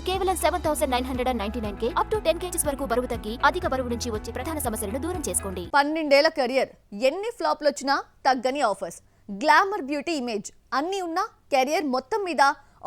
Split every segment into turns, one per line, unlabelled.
కేవలం 7,999K up to 10 kgs వరకు బరువు తగ్గి అధిక బరువు నుంచి వచ్చే ప్రధాన సమస్యలను దూరం చేసుకోండి.
12 ఏళ్ల కెరియర్, ఎన్ని ఫ్లాప్లు వచ్చినా తగ్గని ఆఫర్స్, గ్లామర్ బ్యూటీ ఇమేజ్ అన్నీ ఉన్న కెరియర్ మొత్తం మీద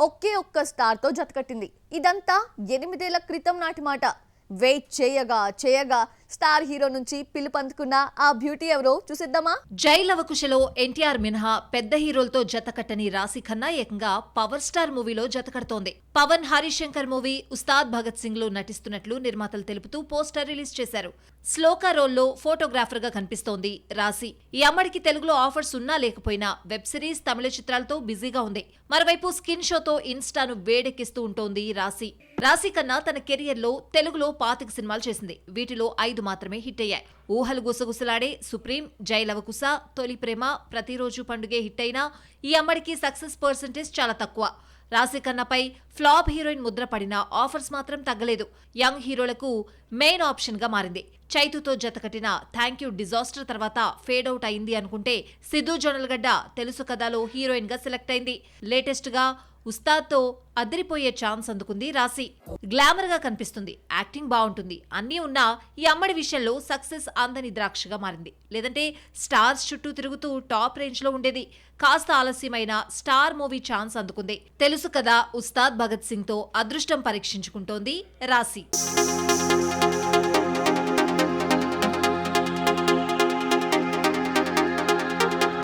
ఒకే ఒక్క స్టార్తో జతకట్టింది. ఇదంతా 8 ఏళ్ల క్రితం నాటి మాట. వెయిట్ చేయగా స్టార్ హీరో నుంచి పిలుపందుకున్న ఆ బ్యూటీ ఎవరో చూసిద్దామా?
జై లవకుశలో ఎన్టీఆర్ మినహా పెద్ద హీరోలతో జతకట్టని రాశి ఖన్నా ఏకంగా పవర్ స్టార్ మూవీలో జతకడుతోంది. పవన్ హరిశంకర్ మూవీ ఉస్తాద్ భగత్ సింగ్ లో నటిస్తున్నట్లు నిర్మాతలు తెలుపుతూ పోస్టర్ రిలీజ్ చేశారు. శ్లోకా రోల్లో ఫోటోగ్రాఫర్ గా కనిపిస్తోంది రాశి. ఈ అమ్మడికి తెలుగులో ఆఫర్స్ ఉన్నా లేకపోయినా వెబ్ సిరీస్, తమిళ చిత్రాలతో బిజీగా ఉంది. మరోవైపు స్కిన్ షోతో ఇన్స్టాను వేడెక్కిస్తూ ఉంటోంది రాశి. రాశి ఖన్నా తన కెరియర్ లో తెలుగులో 25 సినిమాలు చేసింది. వీటిలో 5 మాత్రమే హిట్ అయ్యాయి. ఊహలు గుసగుసలాడే, సుప్రీం, జై లవకుశ, తొలి ప్రేమ, ప్రతిరోజు పండుగే హిట్ అయినా ఈ అమ్మడికి సక్సెస్ పర్సెంటేజ్ చాలా తక్కువ. రాశి ఖన్నాపై ఫ్లాప్ హీరోయిన్ ముద్ర పడినా ఆఫర్స్ మాత్రం తగ్గలేదు. యంగ్ హీరోలకు మెయిన్ ఆప్షన్ గా మారింది. చైతుతో జతకట్టిన థ్యాంక్ యూ డిజాస్టర్ తర్వాత ఫేడ్ అవుట్ అయింది అనుకుంటే సిద్ధు జొన్నలగడ్డ తెలుసు కథలో హీరోయిన్ గా సెలెక్ట్ అయింది. లేటెస్ట్ గా ఉస్తాద్తో అదిరిపోయే ఛాన్స్ అందుకుంది రాశి. గ్లామర్ గా కనిపిస్తుంది, యాక్టింగ్ బాగుంటుంది, అన్నీ ఉన్నా ఈ అమ్మడి విషయంలో సక్సెస్ అందని ద్రాక్షగా మారింది. లేదంటే స్టార్స్ చుట్టూ తిరుగుతూ టాప్ రేంజ్ లో ఉండేది. కాస్త ఆలస్యమైన స్టార్ మూవీ ఛాన్స్ అందుకుంది. తెలుసు కదా ఉస్తాద్ భగత్ సింగ్ తో అదృష్టం పరీక్షించుకుంటోంది రాశి.